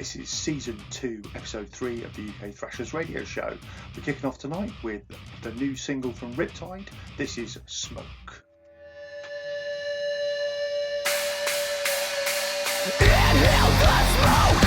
This is Season 2, Episode 3 of the UK Thrashers radio show. We're kicking off tonight with the new single from RipTide. This is Smoke. Inhale the smoke.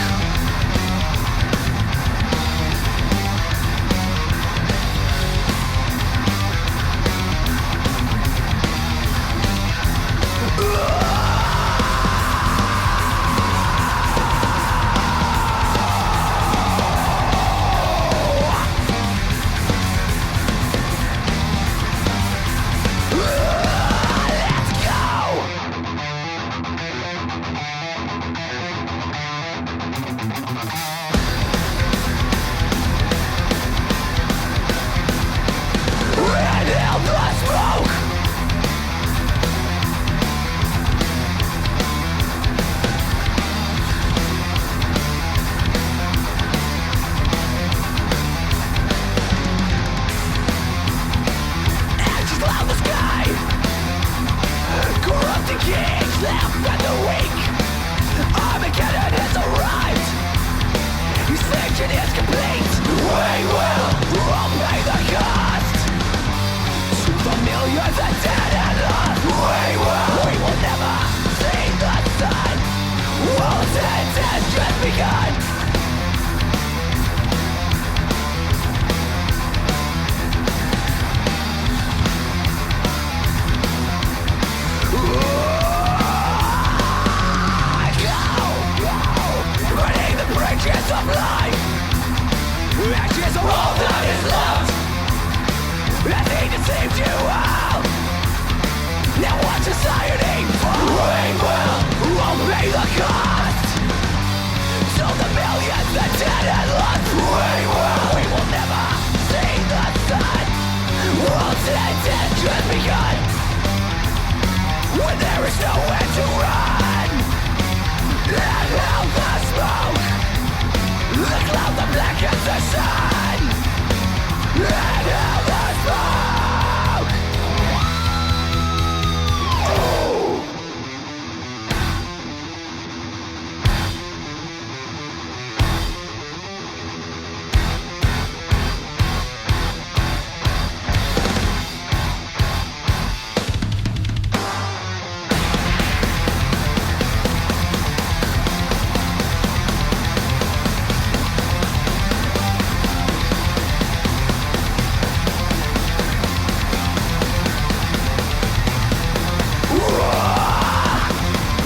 Blacken the sun. Inhale the smoke.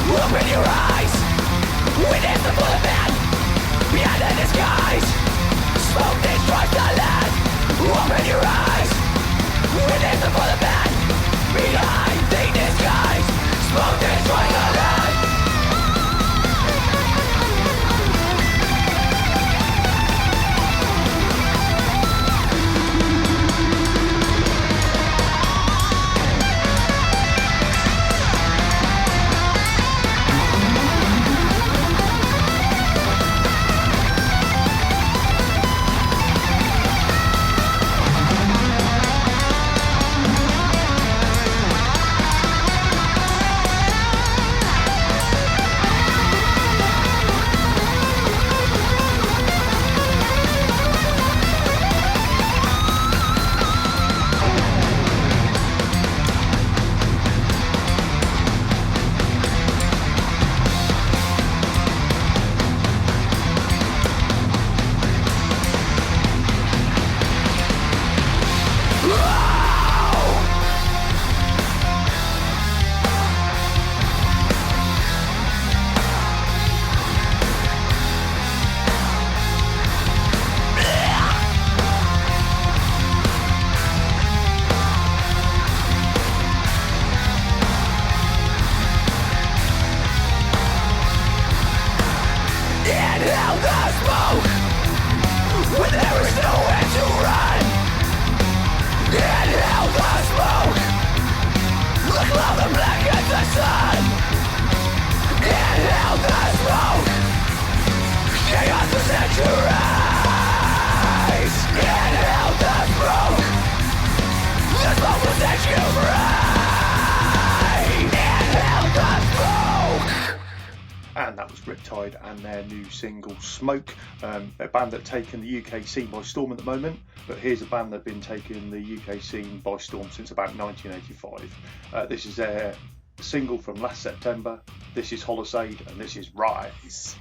Open your eyes. Witness the bullet man behind the disguise. Smoke destroys the land. Open your eyes. Witness the bullet man behind the disguise. Smoke destroys the land. Inhale the smoke. When there is nowhere to run. Inhale the smoke. Look louder, blacken the sun. Inhale the smoke. Chaos will set you rise. Inhale the smoke. The smoke will set you right. Inhale the smoke. And that was RipTide RipTide and their new single Smoke, a band that taken the UK scene by storm at the moment, but here's a band that have been taking the UK scene by storm since about 1985. This is their single from last September. This is Holosade and this is Rise.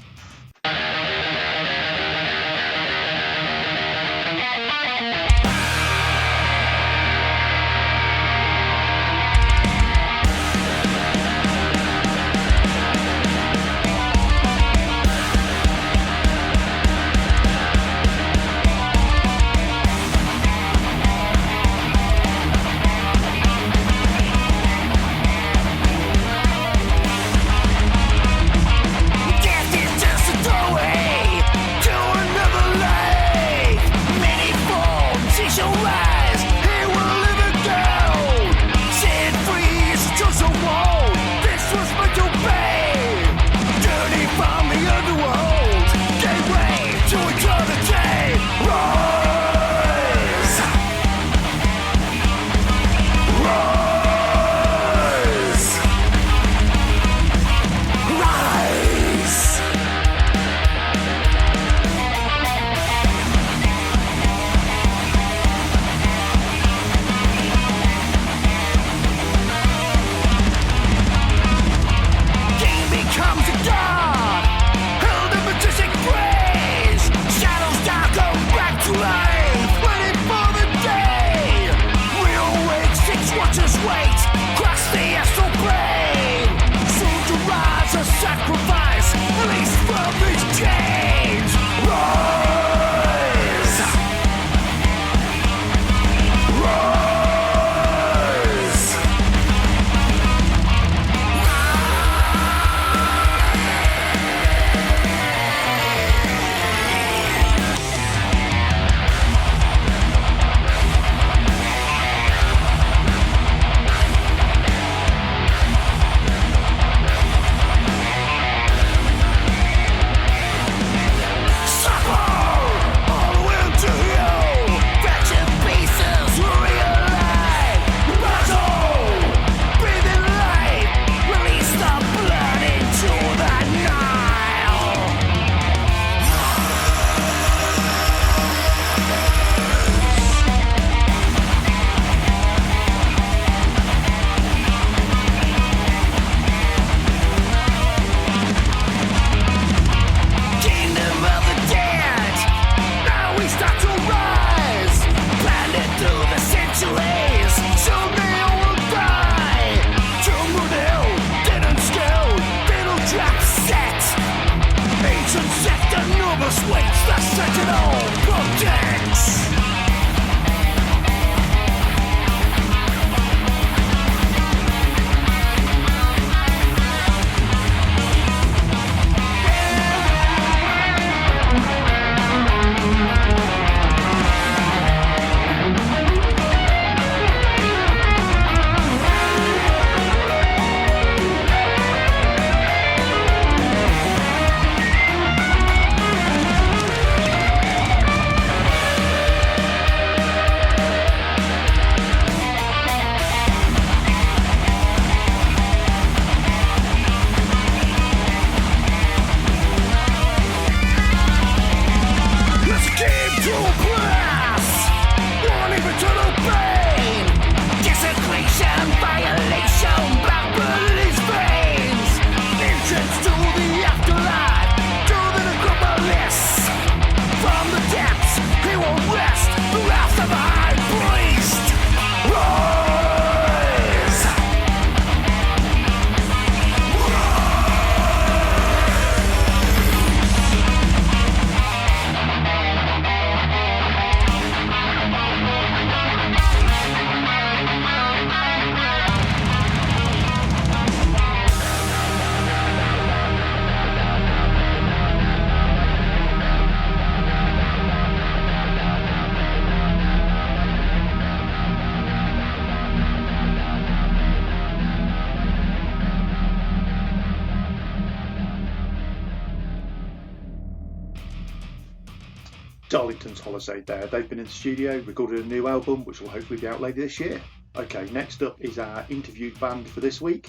Darlington's Holosade there. They've been in the studio, recorded a new album which will hopefully be out later this year. Okay, next up is our interviewed band for this week.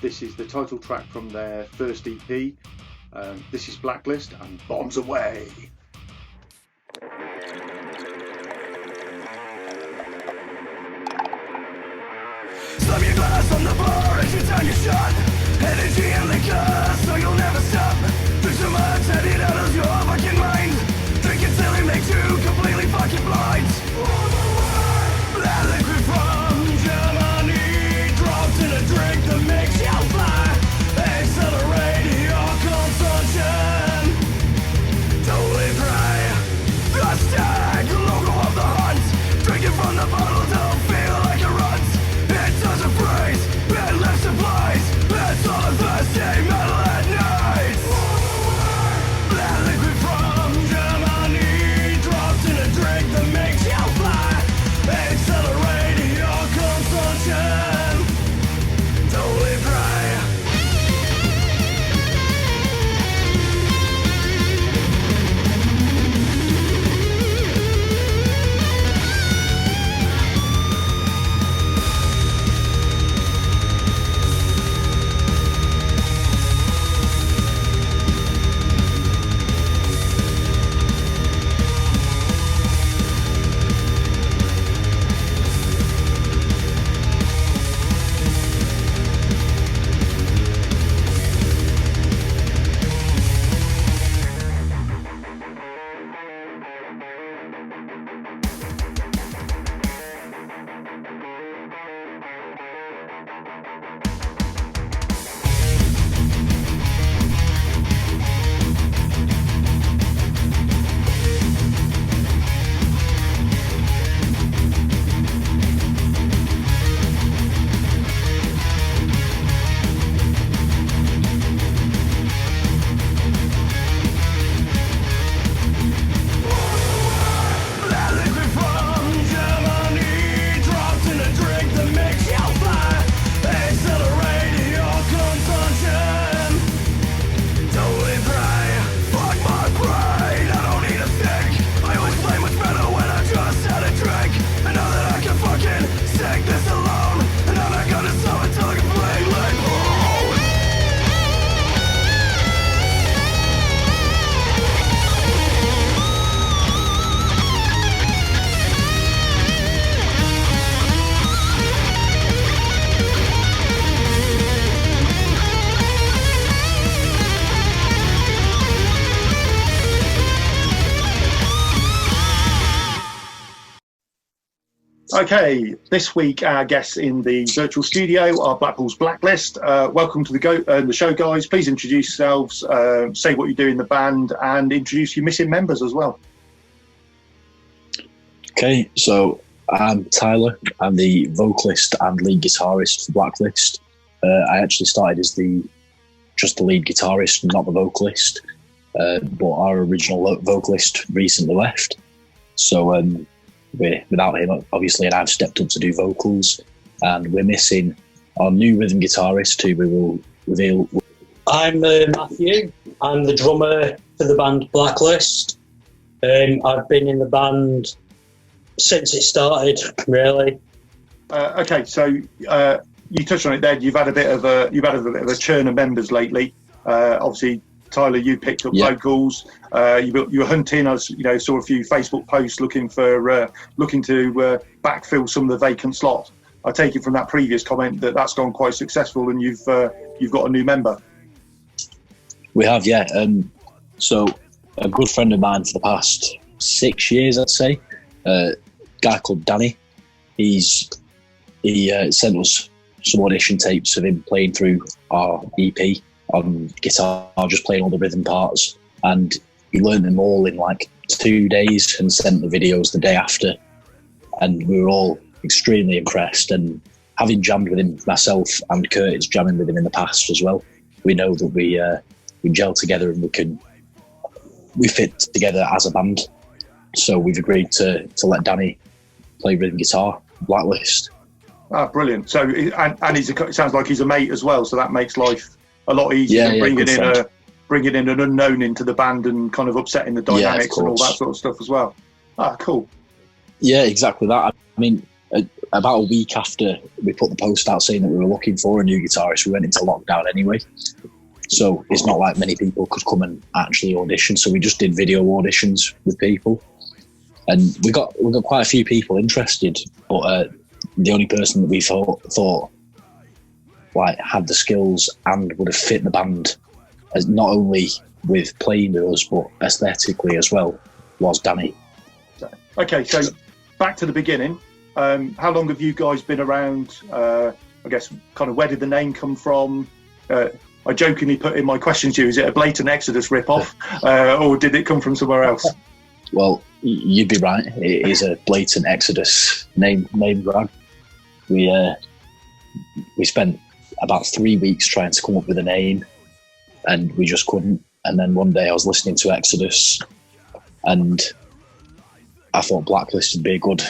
This is the title track from their first EP, This is Blacklist and Bombs Away. Slam your glass on the bar as you turn your shot. Energy and liquor, so you'll never stop. Drink so much that it out your fucking mind. Drink it till it makes you completely fucking blind. That liquid from Germany drops in a drink that makes you fly. Accelerate your consumption. Totally dry. The stag, logo of the hunt. Drinking from the bottle don't feel like a runt. It doesn't freeze, it lifts and flies. It's all a Thursday metal at night. That liquid from Germany drops in a drink that makes you fly. Accelerating your consumption. Totally dry. Okay, this week our guests in the virtual studio are Blackpool's Blacklist. Welcome to the show, guys. Please introduce yourselves, say what you do in the band, and introduce your missing members as well. Okay, so I'm Tyler. I'm the vocalist and lead guitarist for Blacklist. I actually started as just the lead guitarist, not the vocalist. But our original vocalist recently left. So without him, obviously, and I've stepped up to do vocals. And we're missing our new rhythm guitarist, who we will reveal. I'm Matthew. I'm the drummer for the band Blacklist. I've been in the band since it started, really. Okay, so you touched on it there. You've had a bit of a churn of members lately. Obviously, Tyler, you picked up vocals. You were hunting. I saw a few Facebook posts looking to backfill some of the vacant slots. I take it from that previous comment that that's gone quite successful, and you've got a new member. We have, yeah. So a good friend of mine for the past 6 years, I'd say, a guy called Danny. He sent us some audition tapes of him playing through our EP on guitar, just playing all the rhythm parts, and he learned them all in like 2 days and sent the videos the day after, and we were all extremely impressed. And having jammed with him, myself and Curtis jamming with him in the past as well, we know that we gel together and we fit together as a band. So we've agreed to let Danny play rhythm guitar, Blacklist. Ah, brilliant. So and it sounds like he's a mate as well, so that makes life a lot easier than bringing in an unknown into the band and kind of upsetting the dynamics and all that sort of stuff as well. Ah, cool. Yeah, exactly that. I mean, about a week after we put the post out saying that we were looking for a new guitarist, we went into lockdown anyway. So it's not like many people could come and actually audition. So we just did video auditions with people, and we got quite a few people interested. But the only person that we thought like had the skills and would have fit the band, as not only with playing with us but aesthetically as well, was Danny. Okay, so back to the beginning. How long have you guys been around? I guess kind of where did the name come from? I jokingly put in my question to you, is it a blatant Exodus rip-off, or did it come from somewhere else? Well, you'd be right. It is a blatant Exodus name brand. We spent about 3 weeks trying to come up with a name, and we just couldn't. And then one day I was listening to Exodus, and I thought Blacklist would be a good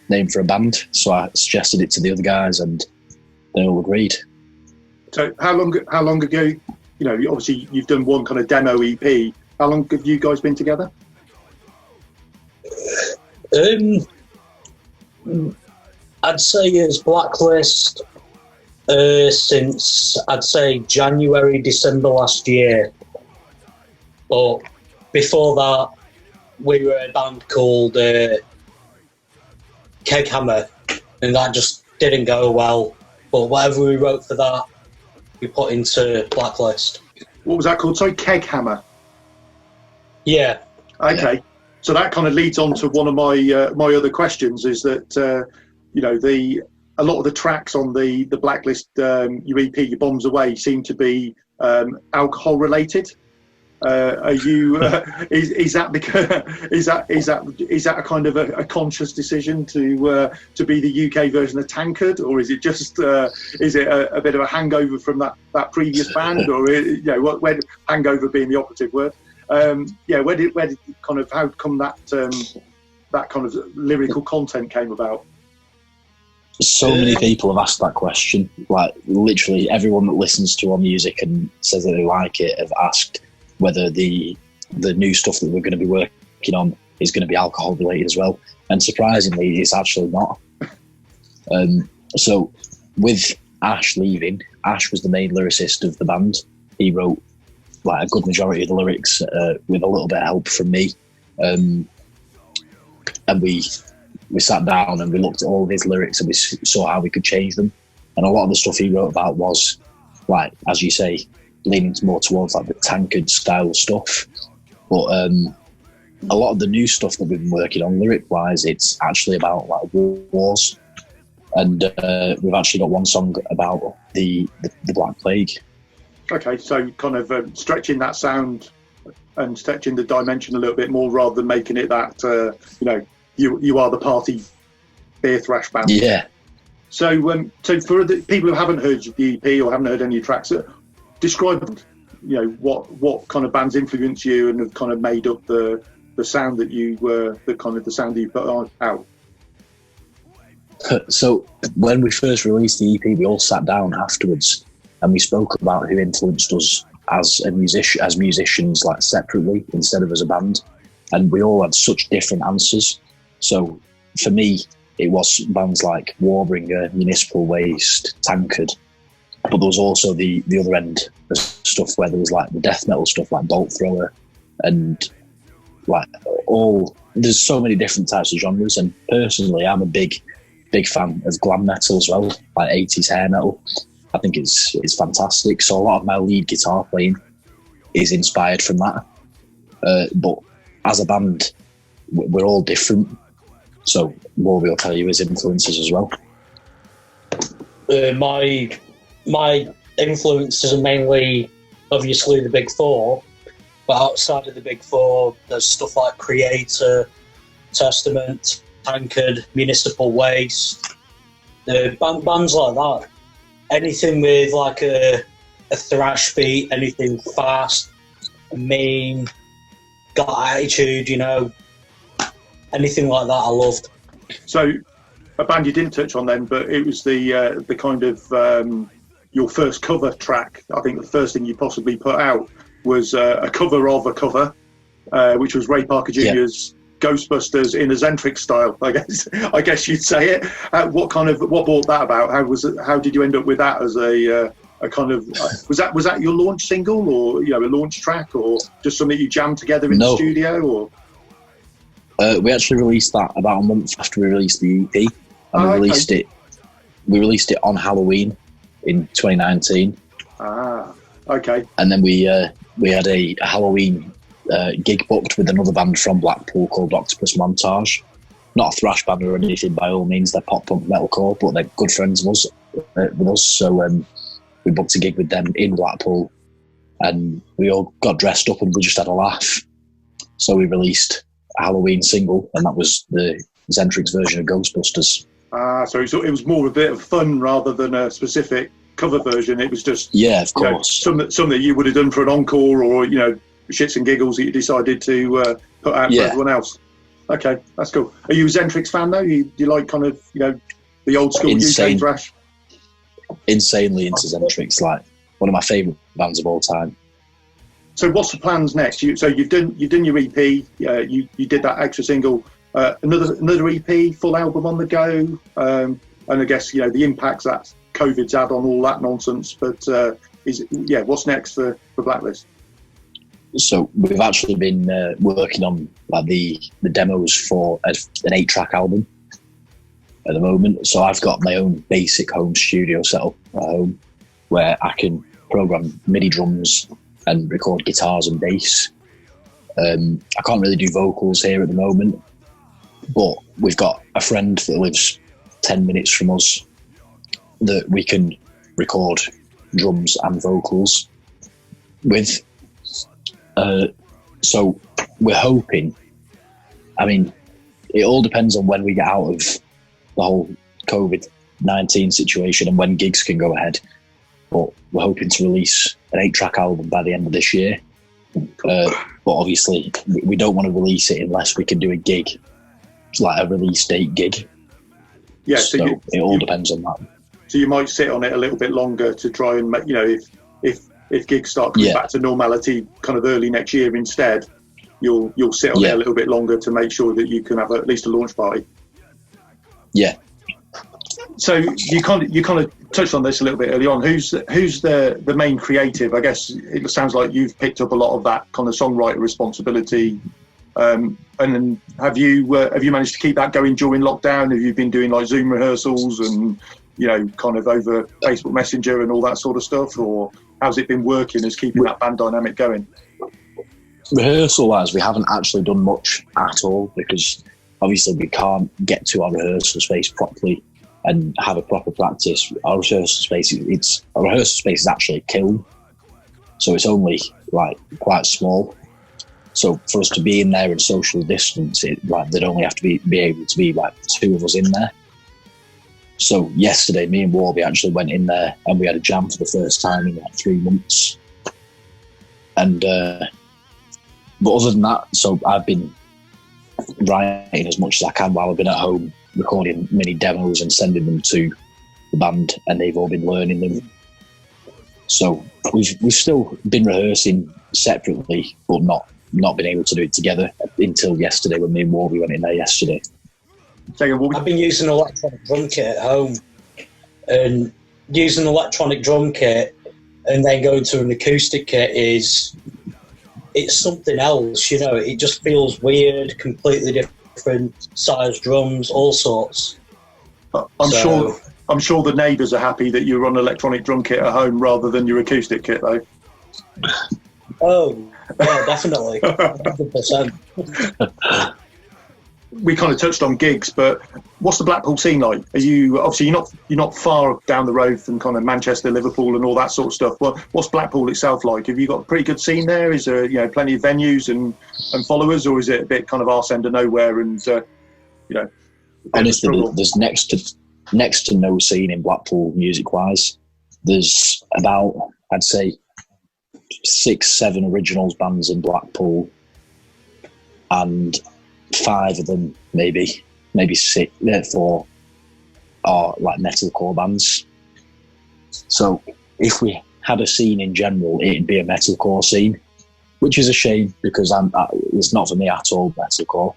name for a band. So I suggested it to the other guys, and they all agreed. So how long ago? You know, obviously you've done one kind of demo EP. How long have you guys been together? I'd say as Blacklist since I'd say January, December last year. But before that, we were a band called Keghammer, and that just didn't go well. But whatever we wrote for that, we put into Blacklist. What was that called? Sorry, Keghammer. Yeah. Okay. Yeah. So that kind of leads on to one of my other questions, is that you know, a lot of the tracks on the Blacklist your EP, Your Bombs Away, seem to be alcohol related. Are you? Is that a kind of a conscious decision to be the UK version of Tankard, or is it just is it a bit of a hangover from that previous band, or you know, where did hangover being the operative word? Yeah, where did kind of, how come that kind of lyrical content came about? So many people have asked that question. Like literally everyone that listens to our music and says that they like it have asked whether the new stuff that we're going to be working on is going to be alcohol related as well. And surprisingly, it's actually not. So with Ash leaving, Ash was the main lyricist of the band. He wrote like a good majority of the lyrics with a little bit of help from me. And we sat down and we looked at all of his lyrics and we saw how we could change them. And a lot of the stuff he wrote about was, like, as you say, leaning more towards like the Tankard style stuff. But a lot of the new stuff that we've been working on lyric-wise, it's actually about like wars. And we've actually got one song about the Black Plague. Okay, so kind of stretching that sound and stretching the dimension a little bit more, rather than making it that, you know, you are the party beer thrash band. Yeah. So so for the people who haven't heard the EP or haven't heard any tracks, describe, you know, what kind of bands influence you and have kind of made up the sound that you were, the kind of the sound that you put out. So when we first released the EP, we all sat down afterwards and we spoke about who influenced us as musicians, like separately instead of as a band, and we all had such different answers. So for me, it was bands like Warbringer, Municipal Waste, Tankard, but there was also the other end of stuff where there was like the death metal stuff like Bolt Thrower, and like there's so many different types of genres. And personally, I'm a big fan of glam metal as well, like 80s hair metal. I think it's fantastic. So a lot of my lead guitar playing is inspired from that. But as a band, we're all different. So Warby will tell you his influences as well. My influences are mainly, obviously, the Big Four. But outside of the Big Four, there's stuff like Creator, Testament, Tankard, Municipal Waste, bands like that. Anything with like a thrash beat, anything fast, mean, got attitude, you know, anything like that I loved. So a band you didn't touch on then, but it was the kind of your first cover track. I think the first thing you possibly put out was a cover of a cover, which was Ray Parker Jr.'s Ghostbusters in a Zentric style, I guess you'd say it. What brought that about? How did you end up with that a kind of was that your launch single, or a launch track, or just something you jammed together in the studio, or? We actually released that about a month after we released the EP, and we released it. We released it on Halloween in 2019. Ah, okay. And then we had a Halloween gig booked with another band from Blackpool called Octopus Montage. Not a thrash band or anything by all means. They're pop punk metalcore, but they're good friends of us. So we booked a gig with them in Blackpool, and we all got dressed up and we just had a laugh. So we released a Halloween single, and that was the Zentrix version of Ghostbusters. So it was more a bit of fun rather than a specific cover version. It was just of course, something you would have done for an encore, or shits and giggles that you decided to put out for everyone else. Okay, that's cool. Are you a Zentrix fan though? Do you like kind of the old school UK thrash? Insanely into Zentrix, like one of my favourite bands of all time. So what's the plans next? You've done your EP. You did that extra single. Another EP, full album on the go. And I guess the impacts that COVID's had on all that nonsense. But what's next for Blacklist? So we've actually been working on the demos for an 8-track album at the moment. So I've got my own basic home studio set up at home where I can program MIDI drums and record guitars and bass. I can't really do vocals here at the moment, but we've got a friend that lives 10 minutes from us that we can record drums and vocals with. So we're hoping, it all depends on when we get out of the whole COVID-19 situation and when gigs can go ahead, but we're hoping to release an 8-track album by the end of this year. But obviously we don't want to release it unless we can do a gig, like a release date gig. Yeah, so it all depends on that. So you might sit on it a little bit longer to try and make, if gigs start coming back to normality kind of early next year instead, you'll sit on it a little bit longer to make sure that you can have at least a launch party. Yeah. So you kind of touched on this a little bit early on. Who's the main creative? I guess it sounds like you've picked up a lot of that kind of songwriter responsibility. And then have you managed to keep that going during lockdown? Have you been doing like Zoom rehearsals and kind of over Facebook Messenger and all that sort of stuff, or how's it been working as keeping that band dynamic going? Rehearsal wise, we haven't actually done much at all because obviously we can't get to our rehearsal space properly and have a proper practice. Our rehearsal space is actually a kiln, so it's only like quite small. So for us to be in there and social distance, they'd only have to be able to be like 2 of us in there. So yesterday, me and Warby actually went in there and we had a jam for the first time in like 3 months. And but other than that, so I've been writing as much as I can while I've been at home, recording mini demos and sending them to the band, and they've all been learning them. So we've still been rehearsing separately, but not been able to do it together until yesterday when me and Warby went in there yesterday. I've been using an electronic drum kit at home, and using an electronic drum kit and then going to an acoustic kit it's something else, it just feels weird, completely different size drums, all sorts. I'm sure the neighbours are happy that you're on electronic drum kit at home rather than your acoustic kit though. Oh, yeah, definitely. 100%. We kind of touched on gigs, but what's the Blackpool scene like? Are you obviously you're not far down the road from kind of Manchester, Liverpool, and all that sort of stuff. Well, what's Blackpool itself like? Have you got a pretty good scene there? Is there plenty of venues and followers, or is it a bit kind of arse end of nowhere and Honestly, there's next to no scene in Blackpool music wise. There's about, I'd say, 6-7 originals bands in Blackpool, and 5 of them, maybe 4 are like metalcore bands. So if we had a scene in general, it'd be a metalcore scene, which is a shame because it's not for me at all, metalcore.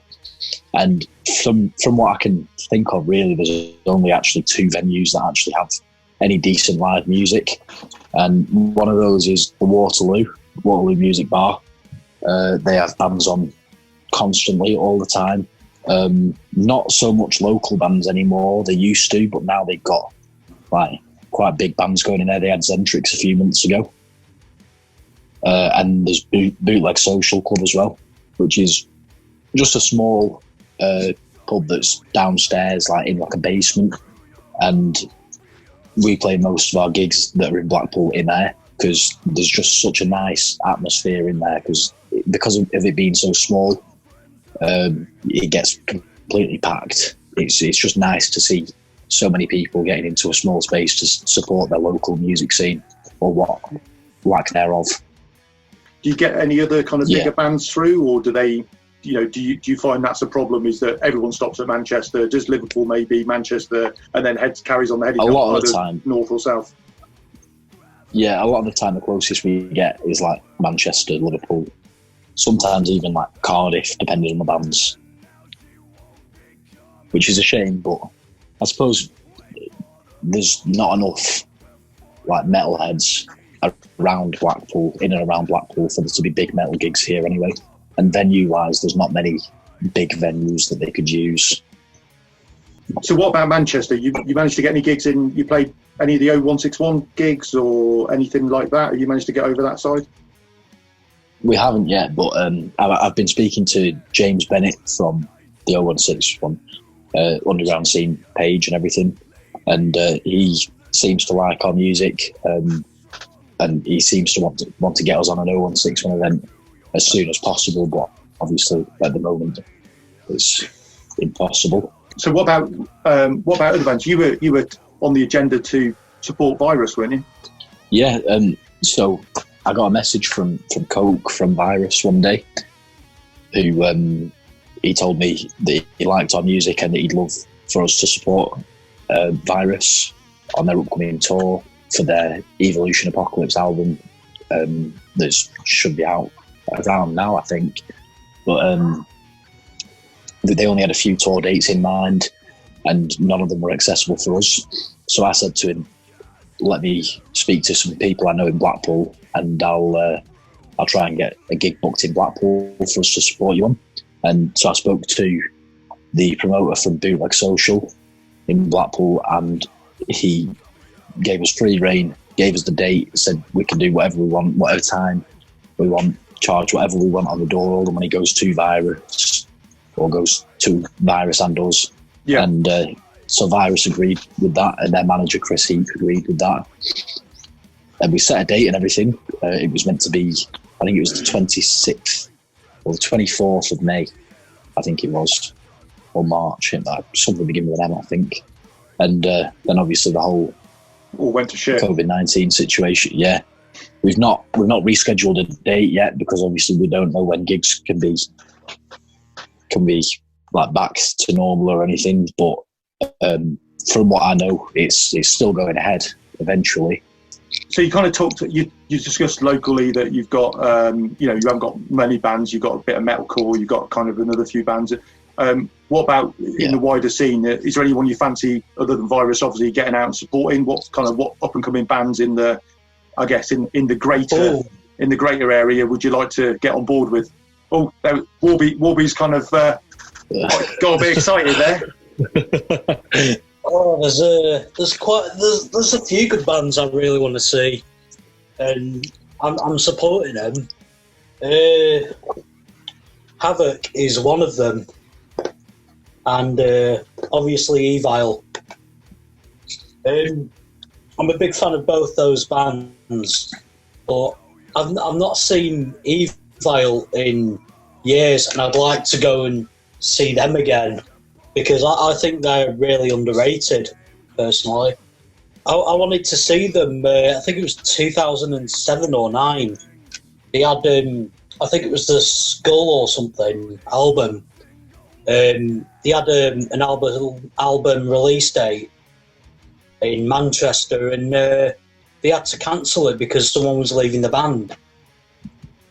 And from what I can think of, really, there's only actually 2 venues that actually have any decent live music. And one of those is the Waterloo Music Bar. They have bands on constantly, all the time. Not so much local bands anymore. They used to, but now they've got like quite big bands going in there. They had Zentrix a few months ago. And there's Bootleg Social Club as well, which is just a small pub that's downstairs, like in like a basement. And we play most of our gigs that are in Blackpool in there because there's just such a nice atmosphere in there because of it being so small. It gets completely packed. It's just nice to see so many people getting into a small space to support their local music scene or what lack thereof. Do you get any other kind of bigger bands through, or do they, do you find that's a problem? Is that everyone stops at Manchester? Does Liverpool maybe Manchester, and then carries on the heading a lot of the time, north or south? Yeah, a lot of the time the closest we get is like Manchester, Liverpool, sometimes even like Cardiff, depending on the bands, which is a shame. But I suppose there's not enough like metalheads around Blackpool, in and around Blackpool, for there to be big metal gigs here anyway. And venue-wise, there's not many big venues that they could use. So what about Manchester? You managed to get any gigs in? You played any of the 0161 gigs or anything like that? Have you managed to get over that side? We haven't yet, but I've been speaking to James Bennett from the 0161 underground scene page and everything, and he seems to like our music, and he seems to want to get us on an 0161 event as soon as possible, but obviously at the moment it's impossible. So what about other bands? You were on the agenda to support Virus, weren't you? Yeah, so I got a message from Coke from Virus one day, who he told me that he liked our music and that he'd love for us to support Virus on their upcoming tour for their Evolution Apocalypse album that should be out around now, I think. But they only had a few tour dates in mind and none of them were accessible for us. So I said to him, let me speak to some people I know in Blackpool and I'll try and get a gig booked in Blackpool for us to support you on. And so I spoke to the promoter from Bootleg Social in Blackpool and he gave us free rein, gave us the date, said we can do whatever we want, whatever time we want, charge whatever we want on the door. All the money goes to Virus or goes to Virus and us. Yeah. And so Virus agreed with that and their manager Chris Heap agreed with that. And we set a date and everything. It was meant to be, I think it was the 26th or the 24th of May, I think it was, or March, something beginning with an M, I think. And then obviously the whole all went to shit. COVID-19 situation. Yeah, we've not rescheduled a date yet because obviously we don't know when gigs can be like back to normal or anything. But from what I know, it's still going ahead eventually. So you kind of you discussed locally that you've got you haven't got many bands. You've got a bit of metalcore. You've got kind of another few bands. What about in the wider scene? Is there anyone you fancy other than Virus? Obviously, getting out and supporting. What up and coming bands in the, I guess in the greater area would you like to get on board with? Oh, Warby's kind of got a bit excited there. Oh, there's a few good bands I really want to see, and I'm supporting them. Havoc is one of them. And obviously Evil. I'm a big fan of both those bands, but I've not seen Evil in years, and I'd like to go and see them again because I think they're really underrated. Personally, I wanted to see them. I think it was 2007 or 9. They had, I think it was the Skull or something album. They had an album release date in Manchester and they had to cancel it because someone was leaving the band.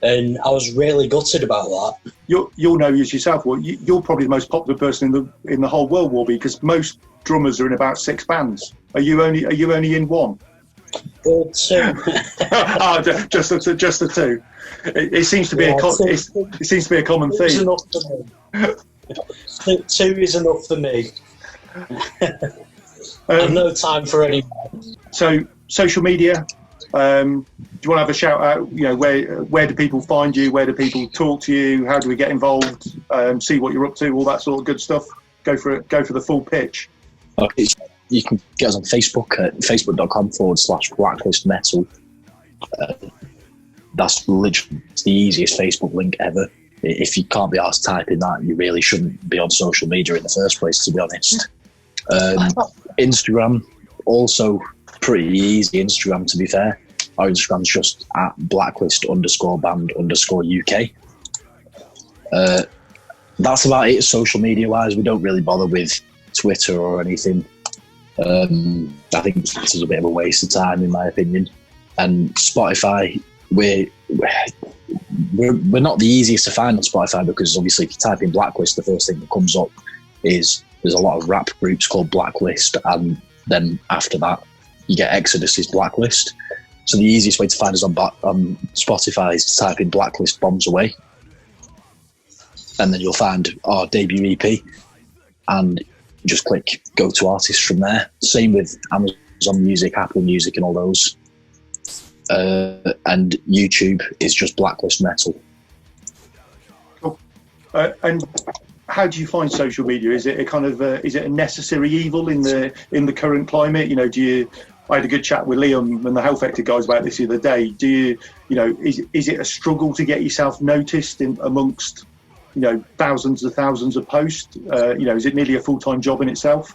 and I was really gutted about that. You'll know yourself. Well, you're probably the most popular person in the whole world, Warby, because most drummers are in about 6 bands. Are you only in one? Two. Just the two. It seems to be it seems to be a common theme. Two is enough for me. Two is enough for me. I've no time for any more. So social media. Do you want to have a shout out? You know, where do people find you? Where do people talk to you? How do we get involved? See what you're up to, all that sort of good stuff. Go for it. Go for the full pitch. Okay, you can get us on Facebook at facebook.com/Blacklist Metal. That's literally the easiest Facebook link ever. If you can't be asked typing that, you really shouldn't be on social media in the first place, to be honest. Instagram, also pretty easy. Instagram, to be fair. Our Instagram's just at blacklist_band_UK. That's about it social media wise. We don't really bother with Twitter or anything. I think this is a bit of a waste of time, in my opinion. And Spotify, we're not the easiest to find on Spotify, because obviously if you type in Blacklist, the first thing that comes up is there's a lot of rap groups called Blacklist, and then after that you get Exodus's Blacklist. So the easiest way to find us on Spotify is to type in Blacklist Bombs Away, and then you'll find our debut EP, and just click go to artists from there. Same with Amazon Music, Apple Music and all those. And YouTube is just Blacklist Metal. Cool. And how do you find social media? Is it a kind of is it a necessary evil in the current climate? You know, I had a good chat with Liam and the Health Vector guys about this the other day. Is it a struggle to get yourself noticed amongst thousands of posts? Is it nearly a full-time job in itself?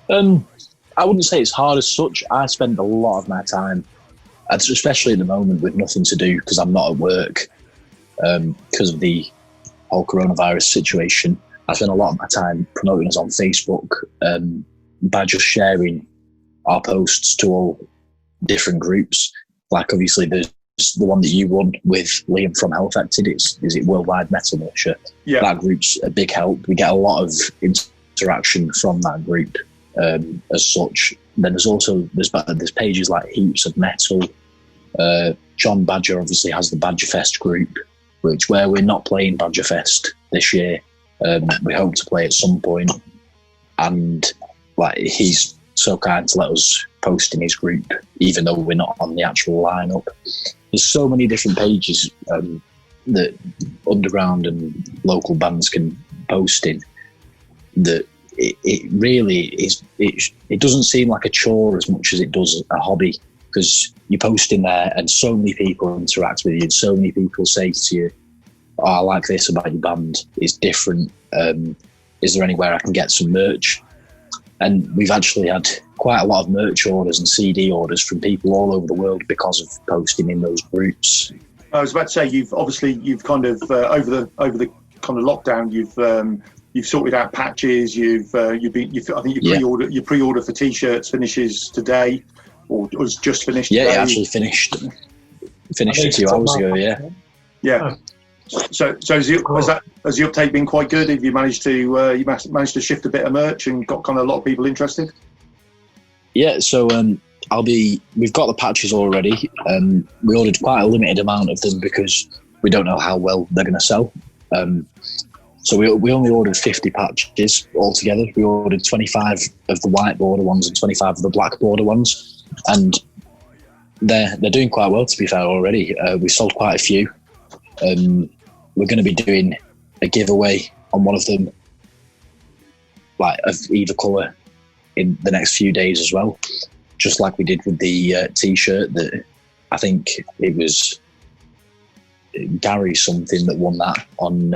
I wouldn't say it's hard as such. I spend a lot of my time, especially at the moment, with nothing to do because I'm not at work because of the whole coronavirus situation. I spend a lot of my time promoting us on Facebook by just sharing our posts to all different groups. Like obviously there's the one that you won with Liam from Health Acted. Is it Worldwide Metal Nurture? Yeah. That group's a big help. We get a lot of interaction from that group. As such, then there's pages like Heaps of Metal. John Badger obviously has the Badger Fest group, where we're not playing Badger Fest this year. We hope to play at some point, and he's so kind to let us post in his group, even though we're not on the actual lineup. There's so many different pages that underground and local bands can post in that. It really is. It doesn't seem like a chore as much as it does a hobby, because you post in there and so many people interact with you, and so many people say to you, "Oh, I like this about your band. It's different. Is there anywhere I can get some merch?" And we've actually had quite a lot of merch orders and CD orders from people all over the world because of posting in those groups. I was about to say you've kind of over the kind of lockdown you've sorted out patches. I think your pre-order for t-shirts finishes today, or was just finished. Yeah, today. it actually finished a few hours ago. Yeah. So has the uptake been quite good? Have you managed to shift a bit of merch and got kind of a lot of people interested? Yeah. So we've got the patches already. We ordered quite a limited amount of them because we don't know how well they're going to sell. So we only ordered 50 patches altogether. We ordered 25 of the white border ones and 25 of the black border ones, and they're doing quite well, to be fair, already. We sold quite a few. We're going to be doing a giveaway on one of them, of either colour, in the next few days as well, just like we did with the t-shirt. That I think it was Gary something that won that on.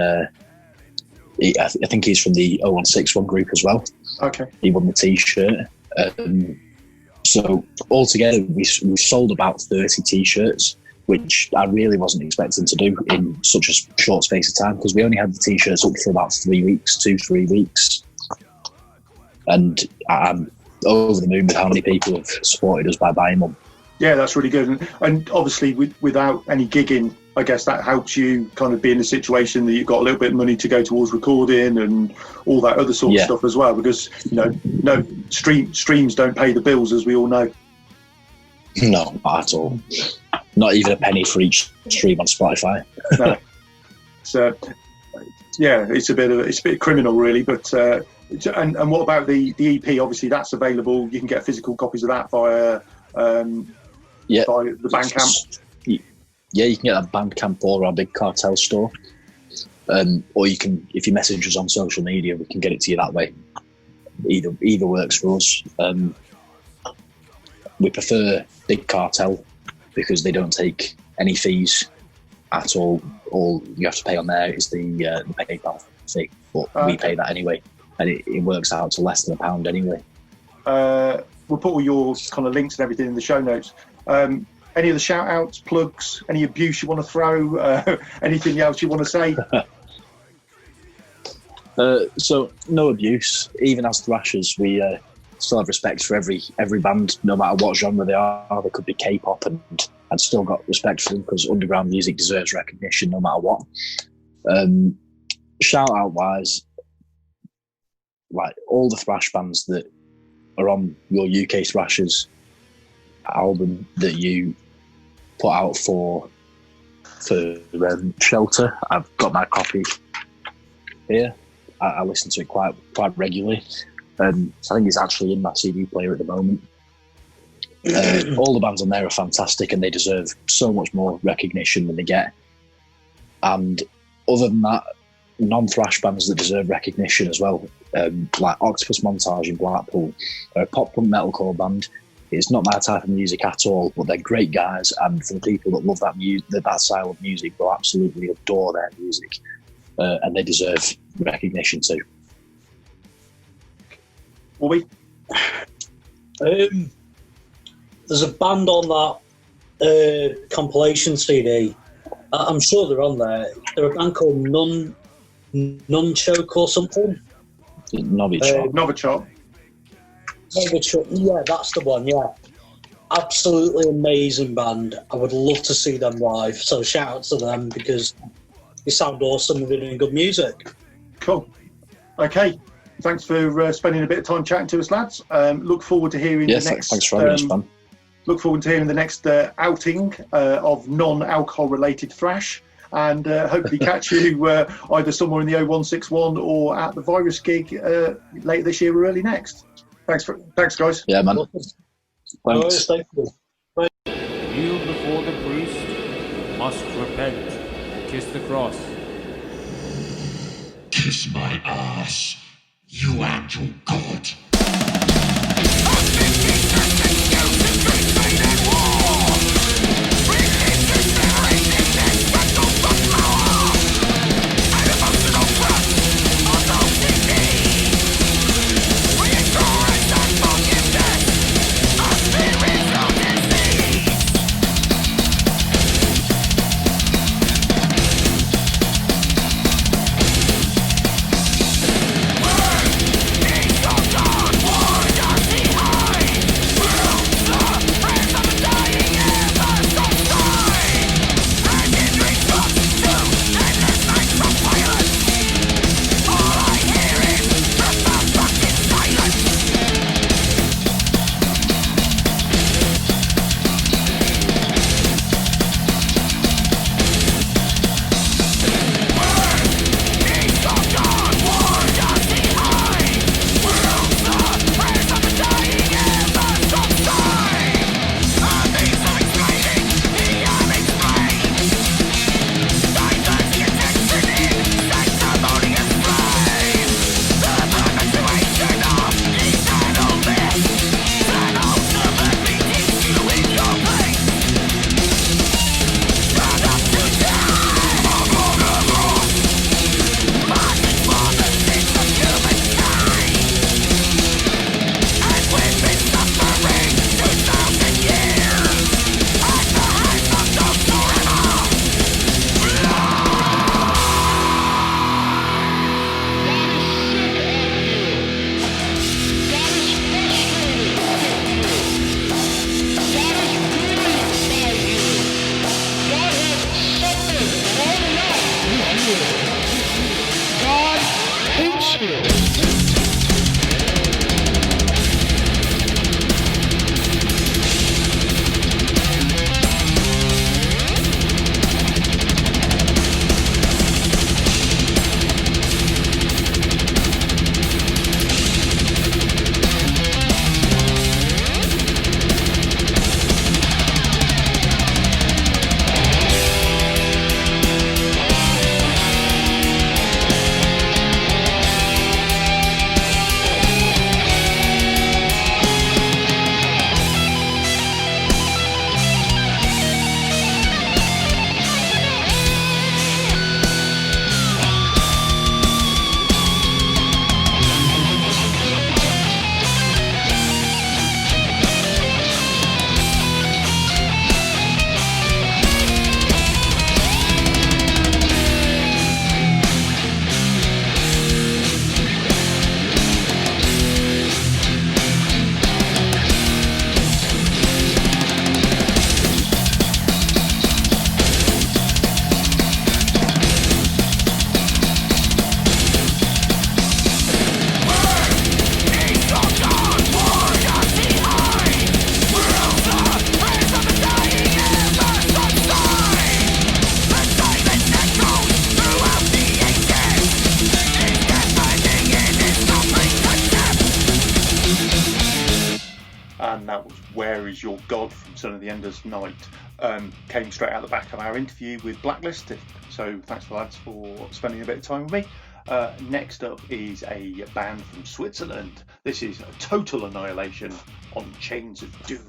I think he's from the 0161 group as well. Okay. He won the t-shirt. So altogether, we sold about 30 t-shirts, which I really wasn't expecting to do in such a short space of time, because we only had the t-shirts up for about 3 weeks. And I'm over the moon with how many people have supported us by buying them. Yeah, that's really good. And obviously, without any gigging, I guess that helps you kind of be in a situation that you've got a little bit of money to go towards recording and all that other sort of stuff as well. Because, you know, no streams don't pay the bills, as we all know. No, not at all. Not even a penny for each stream on Spotify. No. So, yeah, it's a bit criminal, really. But and what about the EP? Obviously, that's available. You can get physical copies of that via by the Bandcamp. Yeah, you can get that Bandcamp or our big cartel store, or you can, if you message us on social media, we can get it to you that way. Either works for us. We prefer big cartel because they don't take any fees at all. All you have to pay on there is the PayPal fee, but we pay that anyway, and it works out to less than £1 anyway. We'll put all your kind of links and everything in the show notes. Any of the shout outs, plugs, any abuse you want to throw, anything else you want to say? So no abuse. Even as thrashers, we still have respect for every band, no matter what genre they are. They could be K-pop, and I'd still got respect for them because underground music deserves recognition no matter what. Shout out wise, like all the thrash bands that are on your UK Thrashers album that you put out for Shelter. I've got my copy here. I listen to it quite regularly. I think it's actually in my CD player at the moment. All the bands on there are fantastic and they deserve so much more recognition than they get. And other than that, non-thrash bands that deserve recognition as well, like Octopus Montage in Blackpool, are a pop punk metalcore band. It's not my type of music at all, but they're great guys, and for the people that love that style of music, will absolutely adore their music, and they deserve recognition too. Bobby? There's a band on that compilation CD. I'm sure they're on there. They're a band called Nunchoke or something. Novichok. Yeah, that's the one. Yeah, absolutely amazing band. I would love to see them live. So shout out to them because they sound awesome and they're doing good music. Cool. Okay. Thanks for spending a bit of time chatting to us, lads. Look forward to hearing the next. Thanks for having us, man. Look forward to hearing the next outing of non-alcohol related thrash, and hopefully catch you either somewhere in the 0161 or at the Virus gig later this year or early next. Thanks, guys. Yeah, man. Thanks. Thank you. Kneel before the priest, must repent, kiss the cross. Kiss my ass, you and your god. Burn! and that was Where Is Your God from Son of the Enders Night. Came straight out the back of our interview with Blacklist, so thanks the lads for spending a bit of time with me. Next up is a band from Switzerland. This is Total Annihilation on Chains of Doom.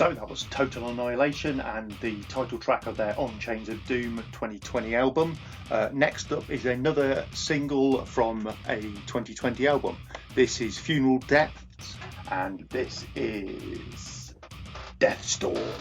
So that was Total Annihilation and the title track of their On Chains of Doom 2020 album. Next up is another single from a 2020 album. This is Funeral Depths and this is DeathStorm.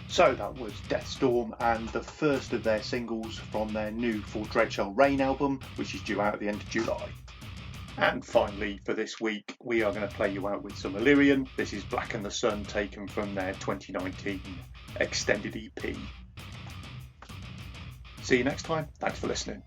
So that was DeathStorm and the first of their singles from their new For Dreadshell Rain album, which is due out at the end of July. And finally for this week, we are going to play you out with some Elyrean. This is Blacken The Sun, taken from their 2019 extended EP. See you next time. Thanks for listening.